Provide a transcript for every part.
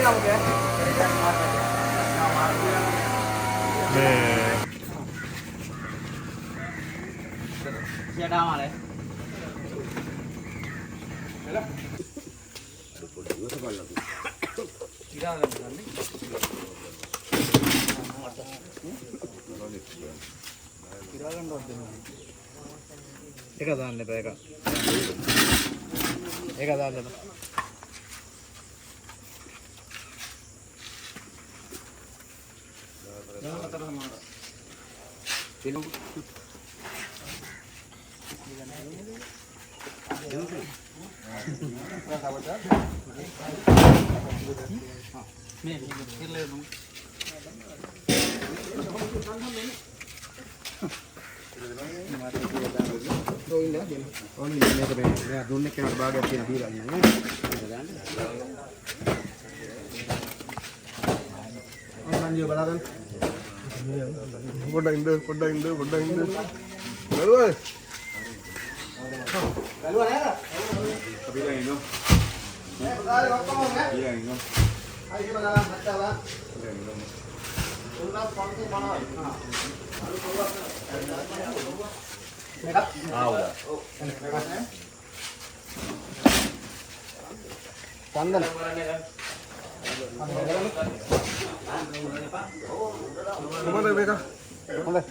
එක දාන්න එපා එක. ඒක දාන්න එපා. Pandan. Mana mereka? Mana?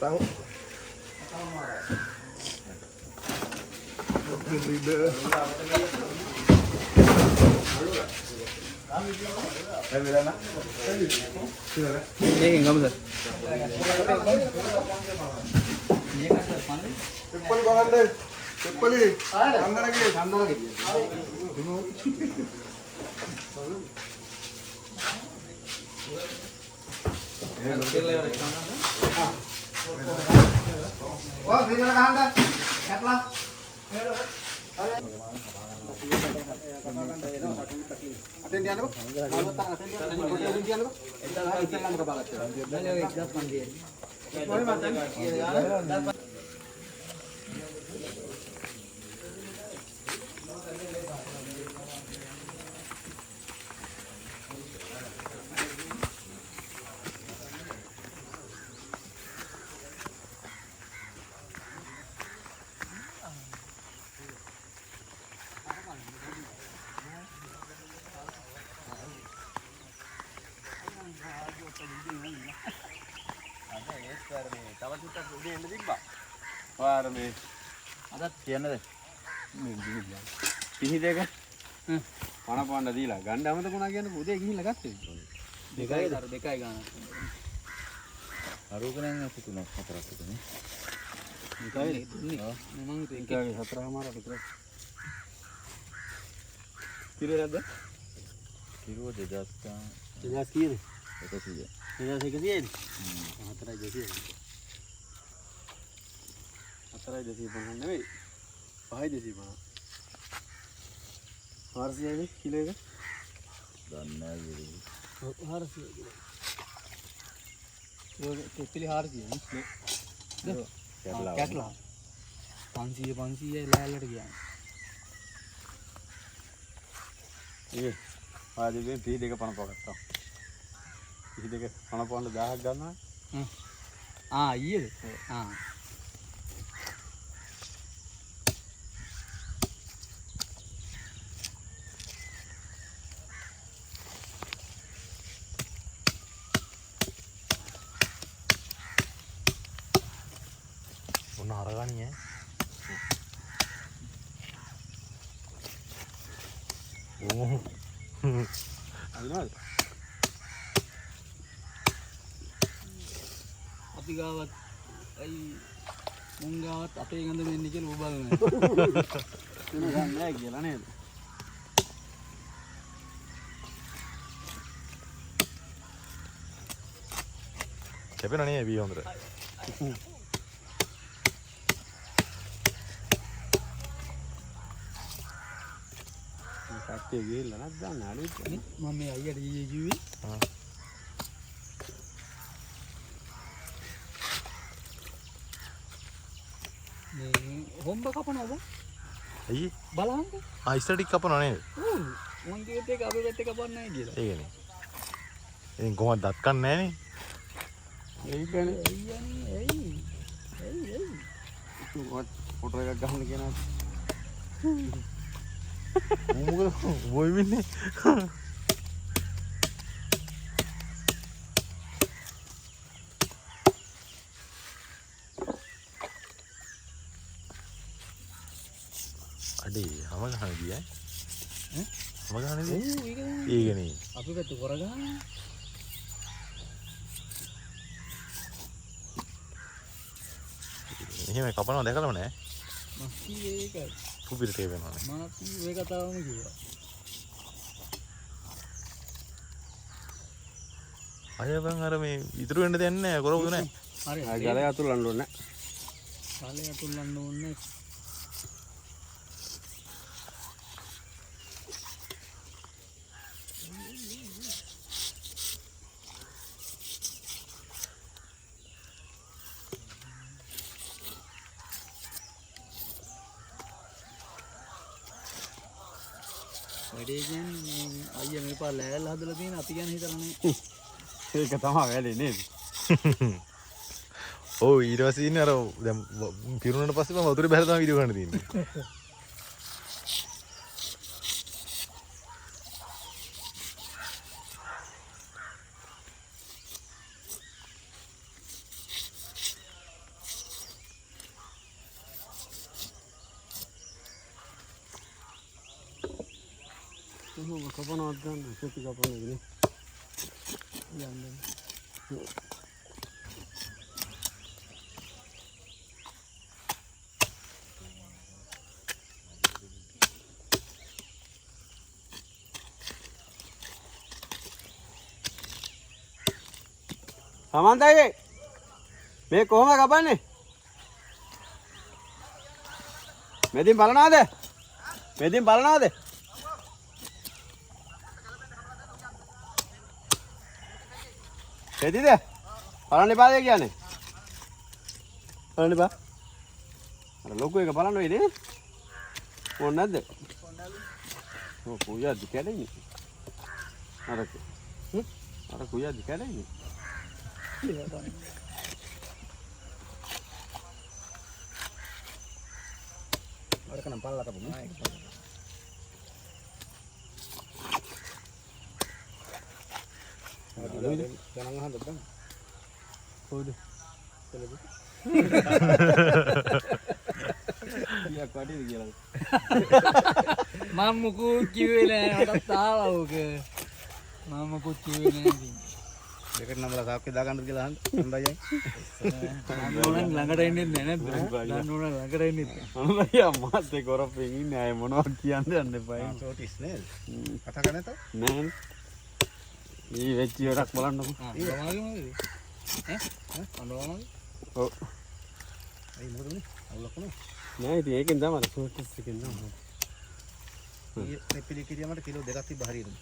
Tahu. Ini enggak besar. Cepat banget deh. Cepat nih. Sandal lagi. Wah, ini mana anda? Catlah. Aten dia apa? Aten dia apa? Itu lang kabagat. Dali exhaust man dia. Boleh matan? Iya. අදත් කියන්නද පිහි දෙක පණ පාණ්ඩ දීලා ගන්න අමතකුණා කියන්නේ උදේ ගිහිල්ලා ගත්තේ දෙකයි ගන්න. අරූකණන් අපි 3ක් 4ක් විතරනේ. දෙකයි දුන්නේ. මම දෙකයි 4මාරක් විතර. කිරේද? කිරුව 2000 කීයද? 100. 2100ද? 4200. 4250 නෙවෙයි 5250 400යි කිලෝ එක දන්නේ නැහැ 400 කිලෝ ඒක කෙපිලි 400 නේ කැටලා 500යි ලෑල්ලට ගියා ඒ ආදිගේ පී දෙක පණ පොගත්තා පී දෙක පණ පොන්න 1000ක් ගන්නවා ඊයේද අරගන්නේ අදිනවද අපි ගාවත් අයි මුං ගාවත් අපේ ගඳ මෙන්නේ කියලා ඔබ බලන්නේ නෑ කියලා නේද කැපෙනා නේ බී හොඳට කට්ටිය ගිහිල්ලා නැත් දාන්න අලුත් මම මේ අයියට ඊයේ කිව්වේ මේ හොම්බ කපනවා බං. අයියේ බලන්න. ඉස්සර ටික කපනවා නේද? ඔව්. මං කිව්වත් ඒක අපේ පැත්තේ කපන්නේ නැහැ කියලා. ඒකනේ. ඉතින් කොහොමද දත් කන්නේ නැහනේ. ඒකනේ. ඇයි. ෆොටෝ එකක් ගන්න කියනවා. මොකද බොයි වෙන්නේ? අඩේ හැම ගහන ගියා ඈ හැම ගහන දී ඒකනේ අපි පැත්ත කරගන්න එහෙම කපනවා දැකලම නෑ මස්කි ඒක පුපිට තේ වෙනවානේ මාත් මේ කතාවම කිව්වා අය බං අර මේ ඉතුරු වෙන්න දෙන්නේ නෑ කරවුද නෑ හරි ගලේ අතුල්ලන්න ඕනේ ගලේ අතුල්ලන්න ඕනේ වැඩේ කියන්නේ අයියා මේ පාර ලෑල්ල හදලා තියෙන අපි ගැන හිතන්නේ ඒක තමයි වැඩේ නේද ඔව් ඊට පස්සේ ඉන්නේ අර දැන් පිරුණාට පස්සේ මම වතුරේ බහලා තමයි වීඩියෝ ගන්න තියෙන්නේ කපනවත් ගන්න සෙටි කපන ඉන්නේ යන්නේ සමන්තයි මේ කොහොම කපන්නේ මෙදින් බලනවාද එදිද බලන්න එපාද කියන්නේ බලන්න එපා අර ලොකු එක බලන්න වෙයි නේ ඕන නැද්ද ඔව් කුයද්දි කැඩෙන්නේ අර කුයද්දි කැඩෙන්නේ අර කනම් පල්ලා කපමු ගණන් අහන්න බෑ කොහොමද යක් වටේද කියලා මම මුකුත් කිව්වේ නෑ මටත් ආවා ඕක මම මුකුත් කිව්වේ නෑ ඉතින් දෙකට නම්ලා සාක්කේ දාගන්නද කියලා අහන්න හොඳයි නෝනන් ළඟට එන්නේ නැද්ද නෝනන් ළඟට එන්නේ අම්මා මාත් ඒ කරපෙන් ඉන්නේ අය මොනවද කියන්න යන්න එපා සෝටිස් නේද කතා කරන්නේ නැතෝ නෑ ඊ වෙච්ච වැඩක් බලන්නකෝ අඬවමාගේ අඬවමාගේ ඔව් අයි මොකද උනේ අවුලක් වුණා නෑ ඉතින් ඒකෙන් තමයි සෝටිස් එකෙන් තමයි මේ පිළි කිරියමට කිලෝ දෙකක් තිබ්බ හරියටම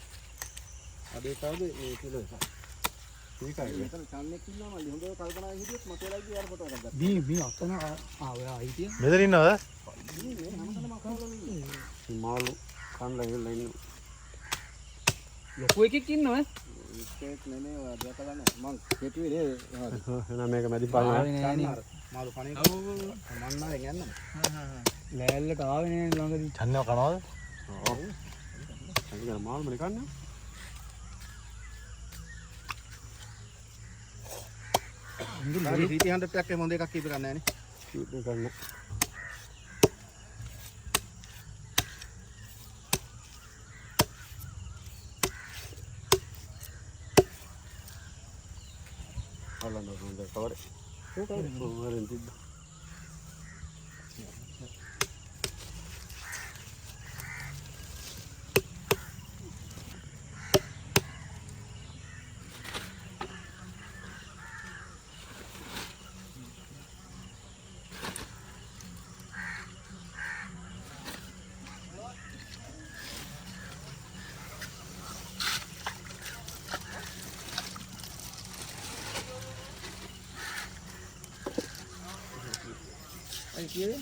අද ඒකවද ඒ කිලෝ එක ඒකයි මෙතන චන්නේ කිල්ලම මල්ලි හොඳව කල්පනා හිටියොත් මතේලා ගිය යාර ෆොටෝ එකක් ගත්තා මේ අතන ඔයා හිටිය මෙතන ඉන්නවද මේ හැමතැනම අකවලා ඉන්නේ මාළු කන්න ඉල්ල ඉන්න ලොකු එකෙක් ඉන්නවද ඒකෙක් නෙමෙයි ඔයා දැකලා නැහැ මං කෙටුවේ නේද එහෙනම් මේක මැදි පාන කන්නාර මාළු කණේ මන්නාරෙන් යන්න ලෑල්ලට ආවේ නෑ ළඟදී චන්නව කනවද ඔව් ඒක මාළු මලි කන්නේ හරි 300ක් එක මොඳ එකක් කීප ගන්න නැහැ නේ කීප ගන්න අල්ලන්න හොඳ කවරේ වරෙන් තිබ්බ අයි කියේ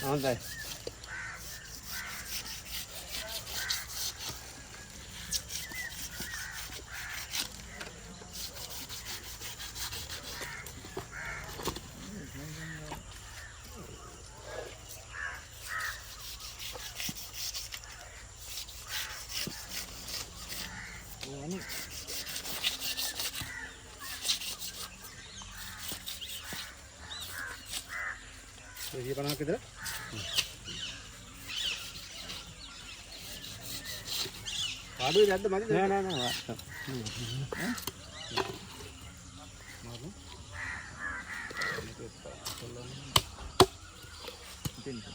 හොඳයි. ये बना किधर आडू जाते मारी නෑ නෑ නෑ. मारो thank you.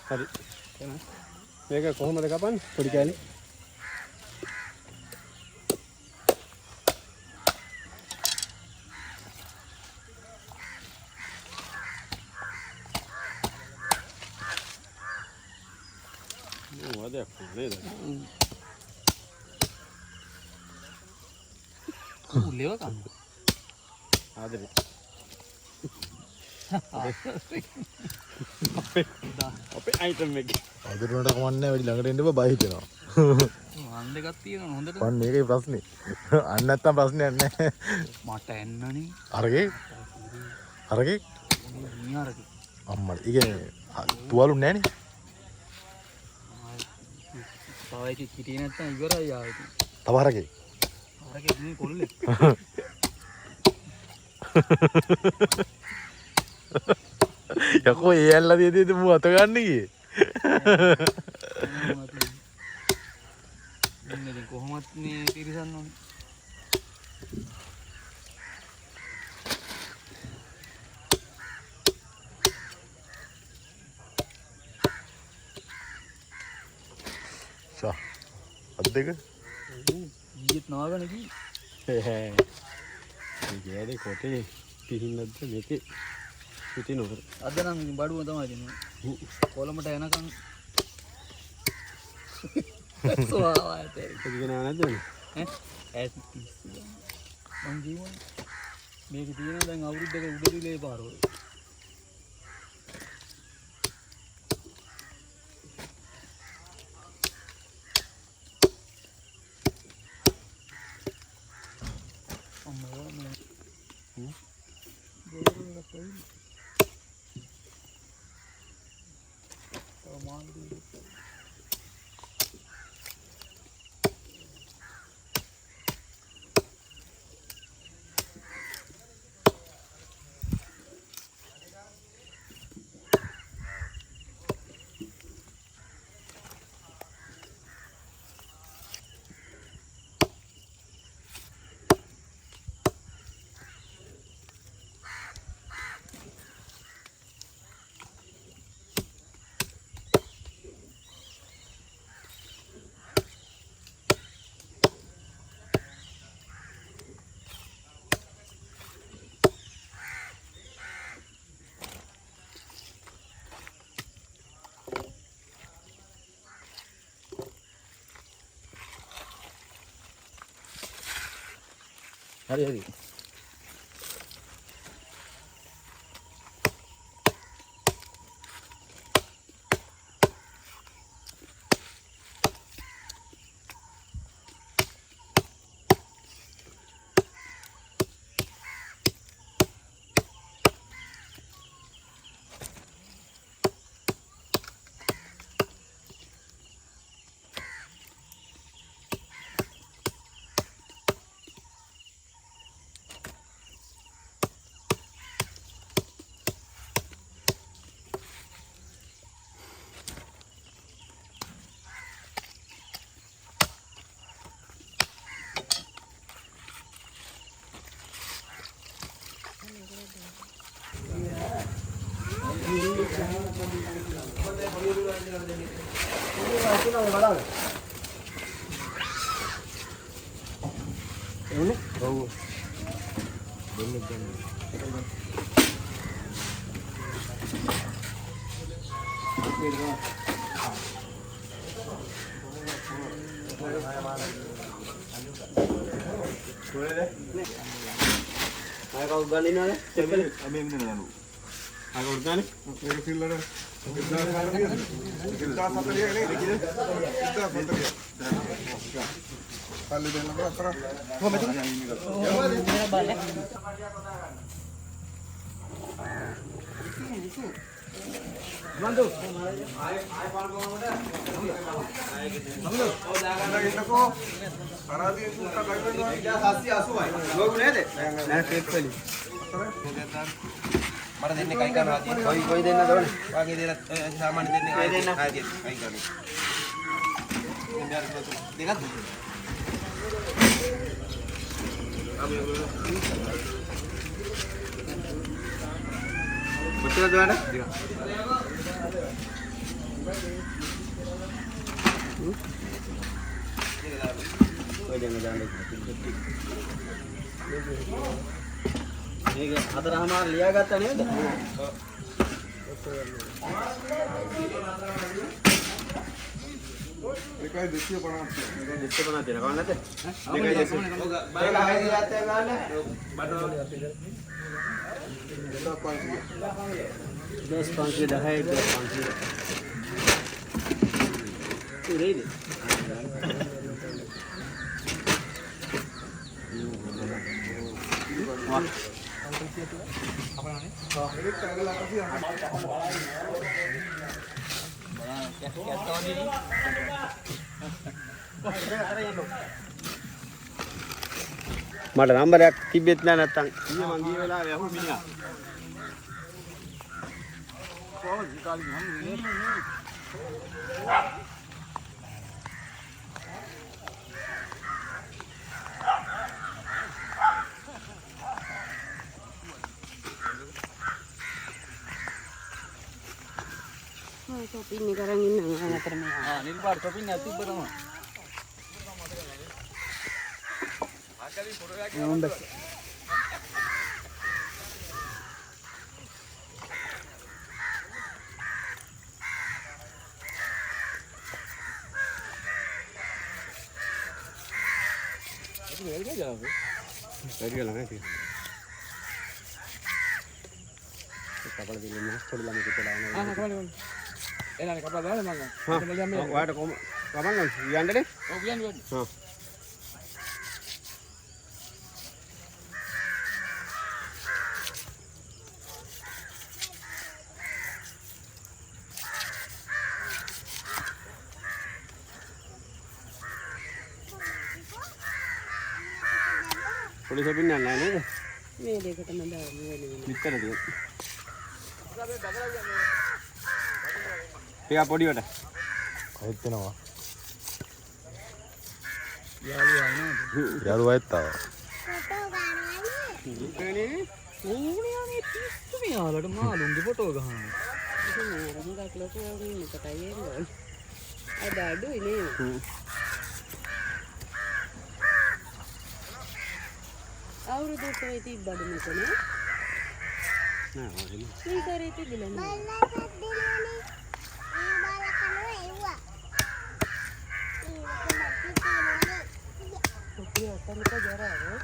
හරි. මේක කොහොමද කපන්නේ? පොඩි කෑලි. වදයක් නේද? උල්ලේව කන්න. ආදරේ. අපේ අයිටම් එක. අදුරනට කමන්නේ වැඩි ළඟට එන්න බය හිතෙනවා. වන් දෙකක් තියෙනවා හොඳට. මන් මේකේ ප්‍රශ්නේ. අන්න නැත්තම් ප්‍රශ්නයක් නැහැ. මට එන්නනේ. අරගේ මියාරකේ. අම්මලා. ඒ කියන්නේ තුවාලු නැහනේ. තව එකක් හිටියේ නැත්තම් ඉවරයි ආයේ. තව අරගේ. අරගේ මේ කොල්ලේ. යකෝ ඒ ඇල්ලා දෙදෙද මු අත ගන්න ගියේ. ඉන්නේ කොහොමත් මේ තිරසන්න ඕනේ. සා අත් දෙක ඊයේත් නාගන කි. මේ ගෑනේ කොටේ පිහින්නද්ද මේකේ පිටිනොර. අද නම් ඉතින් බඩුව තමයි දෙන්නේ. කොළඹට එනකන් සෝවාට ඉතින් නැද්ද? ඈ ඇස් පිස්සු. මං ජීවන මේක තියෙන දැන් අවුරුද්දක උඩරිලේ පාරවල. අම්මෝ මේ බෝරල කොයි මාළු हरी Ayo kau gali nala. Abi ini nala. Ayo kau gali. ඒක සිල්ලර 1040 නේ කිද 1040 පල්ලි දෙන්නකෝ අතර Mandu. ඉන්නකෝ කරාදී සුට්ට ගන්නවා 780යි ලෝගු නේද Nala cake kali. මට දෙන්නේ කයි කරනවා තියෙන්නේ Koi දෙන්නද ඕනේ? වාගේ දෙන සාමාන්‍ය දෙන්නේ කයි දෙන්න ආදී කයි කරනවා දෙකක් කොච්චරද වැඩ? ඔය දෙන්න දාන්න. මේක හතරමාර ලියාගත්තා නේද? ඒකයි 250 දෙන්න තියෙන කවන්න නැද්ද? මේකයි 200 බයිලා හයිද ගත්තා ගන්න බඩ 10 5 10 ඉරේද? මට නම්බරයක් තිබෙත් නෑ නැත්තම් ඊයේ මං ගිය වෙලාවේ අහු මිනිහා Topi ini karang ini nggak termeh. Ah, ini bar topi nanti berapa? වැඩි වෙලා නැහැ තියෙන්නේ. කපල දෙන්නේ නැහැ පොඩි ළමයි කියලා Ah, kemana? Enak kapal berapa mangga? හා ඔයාට කොහම කමන්න යන්නනේ Oh, biar. හා පොලිස් ඔපින් යන්නේ නැහැ නේද? Ini dia kata mana ini. විතර තියෙන. ටිකක් පොඩිවට. කොහෙද යනවා? Ya, යාළුවා එක්තාව. ඉන්නේ ඕනේ පිස්සු මෙයාලට මාළුන්ගේ ෆොටෝ ගහන්න. Itu orang nggak keluar ini kata ye. Ada aduh ini. Awurudu itu tiba di mana? නෑ ඔය Ini dari itu bilang. Kopi apa nih kok jarang ya?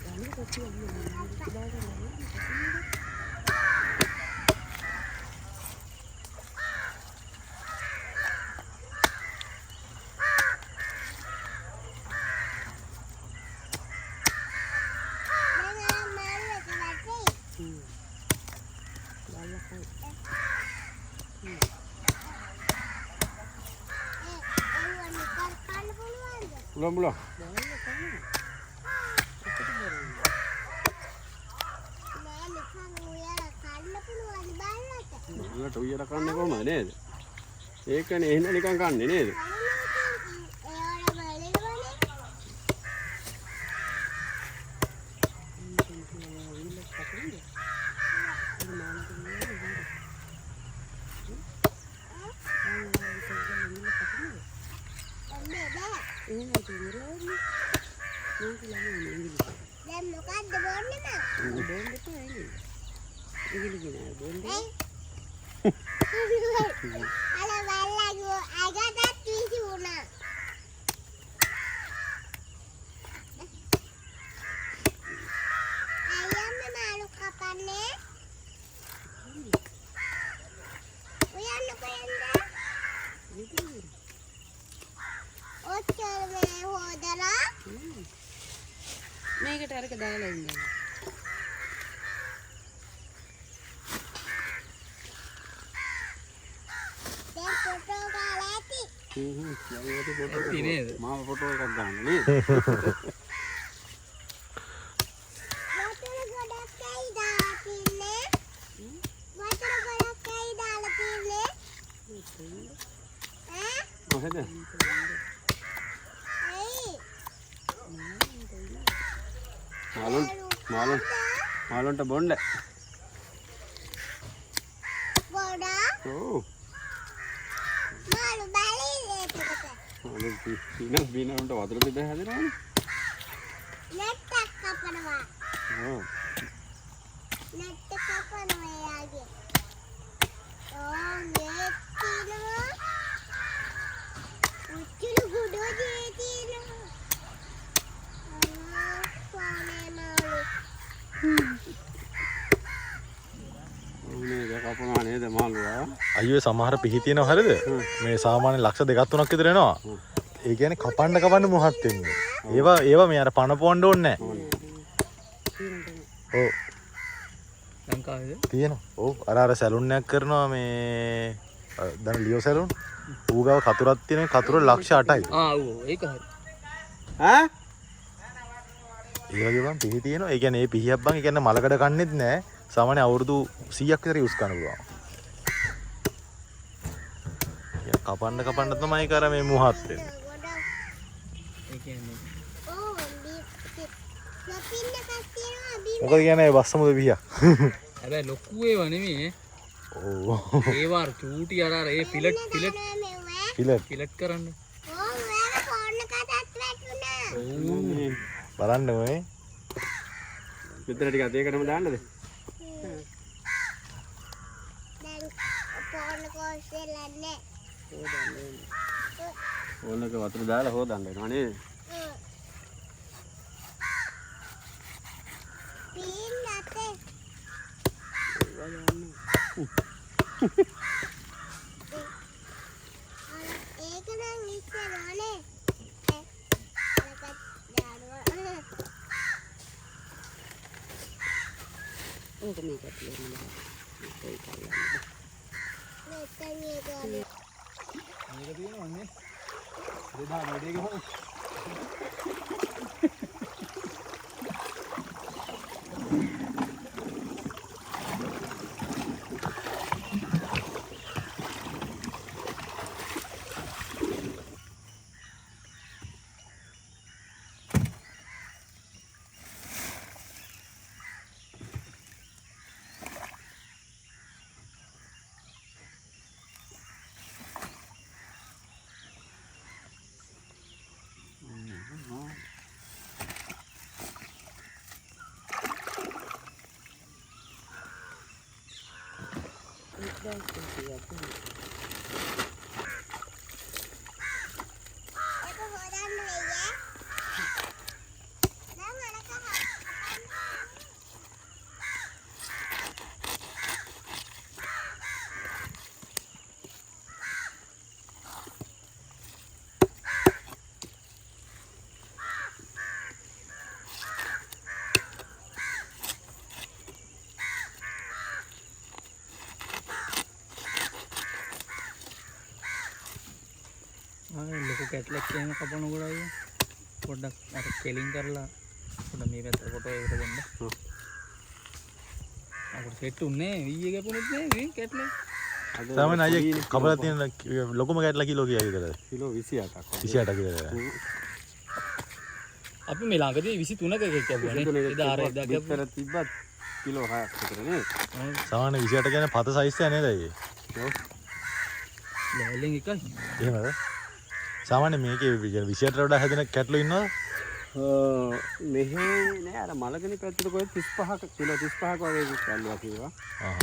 Ini kopi yang Belum. උලට උයර කන්නේ කොහමද නේද? ඒකනේ එහෙනම් නිකන් කන්නේ නේද? ini nanti mirip nih. Nanti lagi ini. Dan bukan the bonde mah. Bonde tuh ini. Ini gini, bonde. Ala balagu agak tuju na. Ayam malu kapan ne? Uyan apa yanda? Occhar me hodara. මේකට අරක දාලා ඉන්න. Dia foto galati. ඇති නේද? මාව photo එකක් ගන්න නේද? Water godak kai දාලා තින්නේ. Water godak kai දාලා තින්නේ. ඈ? මොකද? ඇයි? මාළුන්ට බොන්න. ගොඩක් ඔව්. මාළු බලේ ඒකට. බීනට වතුර තිබ්බ හැදෙනවනේ. නැට්ටක් කපනවා. ඔව්. නැට්ට කපනවා යාගේ. මේ තියනවා. උච්චුළු ගුඩෝ තියනවා. සෝනේ මාළු. ඕනේ ඒක කපනවා නේද මාළුවා? අයියෝ සමහර පිහි තියෙනවා හරිද? මේ සාමාන්‍ය ලක්ෂ 2ක් 3ක් විතර එනවා. ඒ කියන්නේ කපන්න මොහත් වෙන්නේ. ඒවා මේ අර පණ පොන්න ඕනේ නැහැ. ඔව් ලංකාවේද? තියෙනවා. ඔව් අර සැලුන් එකක් කරනවා මේ දැන් ලියෝ සැලුන්. ඌගාව කතුරක් තියෙන කතුර ලක්ෂ 8යි. ඔව් ඒක හරි. ඈ? ඒ වගේ බං පිහි තියෙනවා. ඒ කියන්නේ මේ පිහියක් බං ඒ කියන්නේ මලකඩ කන්නේත් නැහැ. සාමාන්‍ය අවුරුදු 100ක් විතර යූස් කරන්න පුළුවන්. කපන්න තමයි කර මේ මුහත් වෙන්නේ. ගොඩක් ඒ කියන්නේ ඕ නොපින්න කස්තියනවා බිම. මොකද කියන්නේ වස්සමුද පිහියක්. හැබැයි ලොකු ඒවා නෙමෙයි. ඔව්. ඒවා චූටි අර ඒ පිලට් පිලට් කරන්නේ. ඕ ඔයාලා ෆෝන් එකටත් වැටුණා. බලන්න මේ. විතර ටික අතේකටම දාන්නද? දැන් ෆෝන් කොස්සෙලන්නේ. ඕනක වතුර දාලා හොදන්න වෙනවා නේද? පීන් නැතේ. ඒක නම් ඉස්සරහනේ. අරකට දානවා. ඕක මේකට ලියන්න. ඒක කරලා. නැත්තම් ඒක අර මේක තියෙනවා නේ. දෙදා වැඩේ ගහමු. ඒක හොදන්න වෙయ్యා. දැන් අරක ලොකු කැට්ලක් එහෙම කපනකොට අයියෝ පොඩ්ඩක් අර කෙලින් කරලා පොඩ්ඩක් මේ පැත්තට ෆොටෝ එකකට දෙන්න. අපිට සෙට් උන්නේ වී එක කැපුණෙත් නෑ මේ කැට්ලක්. සාමාන්‍ය අයියා කපලා තියෙන ලොකුම කැටලා කිලෝ කීයද කියලා? කිලෝ 28ක්. 28 කියලා. අපි මේ ළඟදී 23ක එකක් කැපුවානේ. එදා අර එදා කැපුවා. විතර තිබ්බත් කිලෝ 6ක් විතර නේද? සාමාන්‍ය 28 කියන්නේ පත සයිස් එක නේද අයියේ? ඔව්. ලෑල්ලෙන් එකයි. එහෙමද? සාමාන්‍ය මේකේ 28ට වඩා හැදෙන කැටලෝ ඉන්නවද? මෙහෙ නෑ අර මලගනි පැත්තට කොහෙද 35ක කිලෝ 35ක වගේ කැල්ලුවා කිව්වා. ආහ්.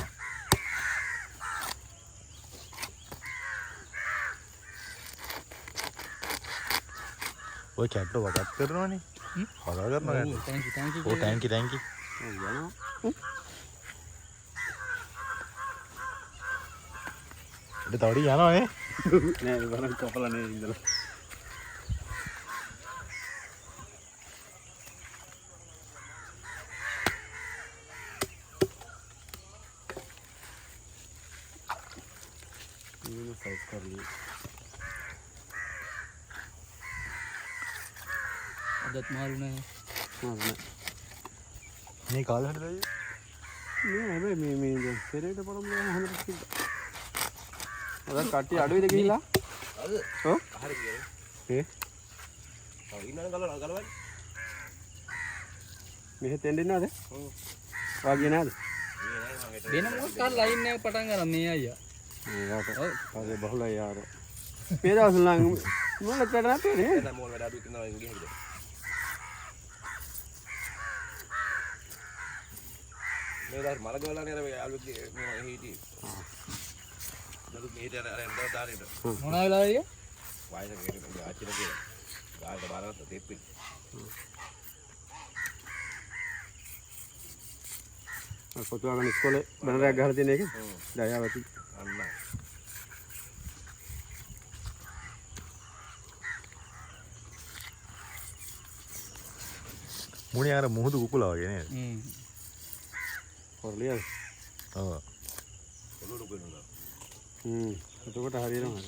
ඔය කැට්ට වගත් කරනවනේ හදා කරනවා ඔව් thank you ඕ තැන්කි තැන්කි යනවා. ඉත තවඩි යනවානේ නෑ ඉවරක් කපලා නේ ඉඳලා. ini size කරලි. අදත් මාළු නෑ නෑ මේ කාලේ හරිද නෑ හැබැයි මේ දැන් පෙරේට පොරම් ගම හොඳට තිබ්බා. අද කට්ටිය අඩුවේද ගිහිල්ලා? අද ඔව් හරි ගියේ ඒ ඔව් ඉන්නන ගලවයි මෙහෙ තෙන්ඩින්නවද? ඔව් වාගේ නෑද? වෙන මොකක් කර ලයින් එක පටන් ගන්න මේ අයියා ඒකට අද බහුලයි යාර. මේ දවස්වල නම් මොනවද වැඩ නැත්තේ නේ? දැන් මොල් වැඩ අඩු කරනවා ඉන්නේ හිටියේ මේ දාර මල ගවලා නේද මේ යාළුවෙක් මේ හිටියේ දරු මේට අර එන්දා දාරේට මොන වෙලාවද අයියා වයසක මේ ආච්චිල කියලා ගාල්ට බාරකට දෙප්පි අර පොතුවාගෙන ඉස්කෝලේ බැනරයක් ගහලා තියෙන එක. දයාවති. අන්න මුණේ අර මුහුදු කුකුලා වගේ නේද කොරලියද? ඔව් ඔලුරු ගන්නවා එතකොට හරියනවා.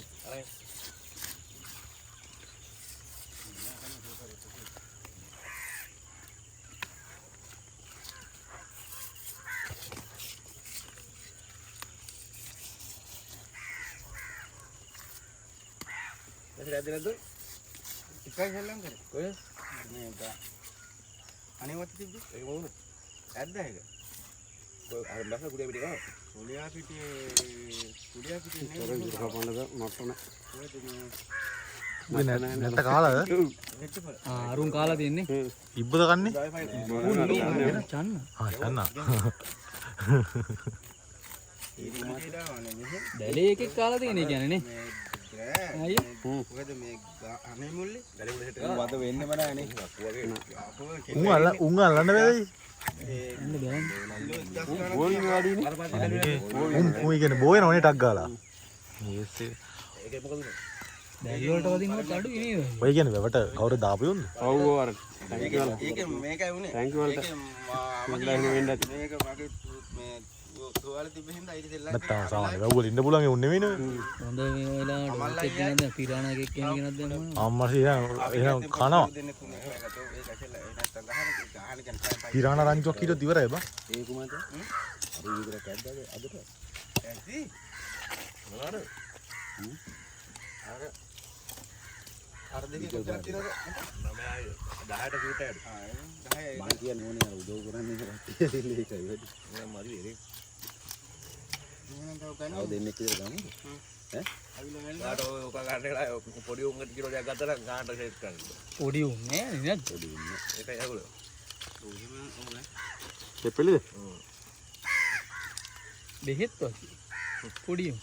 අර නැද්ද නැද්ද එකයි හැල්ලම් කරේ කොහෙ මේක අනේවත් තිබ්බ ඒක මොකද ඇද්ද ඒක කොයි අර බස කුඩිය පිටේ ගා කුඩිය පිටේ නේ ඒක කපන්නද මට්ටම. උගේ නැත්ත කාලාද අරුන් කාලා තියන්නේ ඉබ්බද කන්නේ චන්න චන්නා දැලේ එකෙක් කාලා තියෙන කියන්නේ නේ අයියා මොකද මේ අනේ මුල්ලේ දැලේ මුල්ලේ හිට වද වෙන්නේ මනනේ වගේ උන් අල්ලන්න බෑද එන්න බෑනේ ඕනි වැඩිනේ. උන් කියන්නේ බෝයන ඕනේ ටක් ගාලා ඒස්සේ ඒකේ මොකද දැලි වලට වදිනවත් අඩුයි නේද ඔය කියන්නේ වැවට කවුරු දාපියොන්ද ඔව් ඔව් අර thank you වල. ඒකේ මේකයි උනේ thank you වලට. මම එහෙම වෙන්න ඇති. මේක මගේ මේ තුවාල තිබ්බ හින්දා ඊට දෙල්ලක් නැත්තම් සාමාන්‍ය වැව්වල ඉන්න පුළුවන් ඒ උන්නේ නෙවෙයි හොඳ මේ වෙලාවට ඔච්චර දිනක් දැන් පිරාණ එකෙක් කියන කෙනක් දැම්මම අම්මා එහෙනම් කනවා දෙන්නෙක් උනේ ඒකට ඒක ඇසෙලා ඒ නැත්තම් ගහන කියන්නේ පිරාණ රංචුවක් කීරොත් ඉවරයි බා ඒ කුමාරට අර විතර කැද්දාද අදට ඇද්දි මොනවාද අර දෙකේ කොච්චර තියෙනවද 9යි 10ට කීටද 10යි මම කියන්නේ ඕනේ අර උදව් කරන්නේ ඒකයි වැඩි මම මදි වෙරේ ආව දෙන්නෙක් විතර ගමු ඈ ආට ඔය ඔක ගන්නලා පොඩි උංගට කිලෝ දෙකක් ගත්තා නම් ගානට සෙට් කරන්න පොඩි උන්නේ නේද පොඩි උන්නේ ඒකයි ඒගොල්ලෝ දෙපෙළේද? බෙහෙත් වගේ පොඩි උන්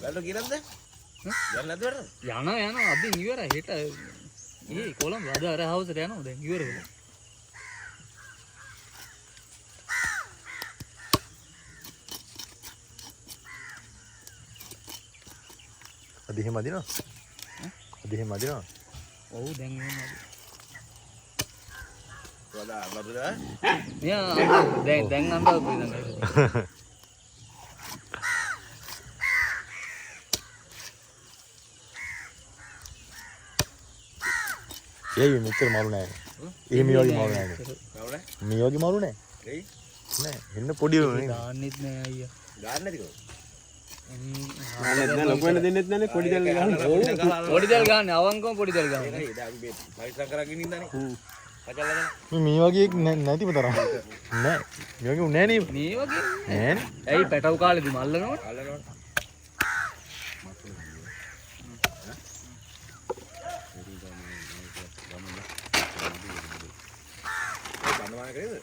වැල්ල කියලාද යන්න නැද්ද වරද යනවා අදින් ඉවරයි හෙට ඒ කොළඹ අද අර හවසට යනවා දැන් ඉවර වෙලා අද එහෙම අදිනවා අද එහෙම අදිනවා ඔව් දැන් එහෙමයි වදා බබුද මෙයා දැන් අම්බා ඉඳන් ඒ මෙච්චර මාරු නෑ ඒ මේ වගේ මාරු නෑ කවුද මේ වගේ මාරු නෑ එයි නෑ එන්න පොඩි උනේ දාන්නෙත් නෑ අයියා ගන්න නැතිව නැත්නම් ලොකු වෙන දෙන්නෙත් නැනේ පොඩි දෙල් ගන්න. පොඩි දෙල් ගන්න අවංකව පොඩි දෙල් ගන්න ඒකයි දැන් අපි පයිසම් කරගෙන ඉඳන්නේ කචල්ලා මේ වගේ නැතිම තරම් නෑ මේ වගේ උන්නේ නෑ මේ වගේ නෑනේ ඇයි පැටව කාලෙදි මල්ලනකොට අල්ලනවා බණවාන කරේද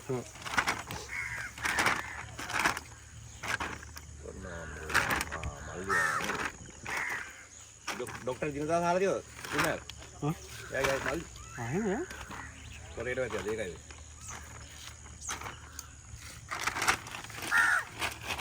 ડોક્ટર જીનતા સારા રહ્યો સુનાર එයාගේ මල් අහිනේ කොරේට වැටිලා ඒකයි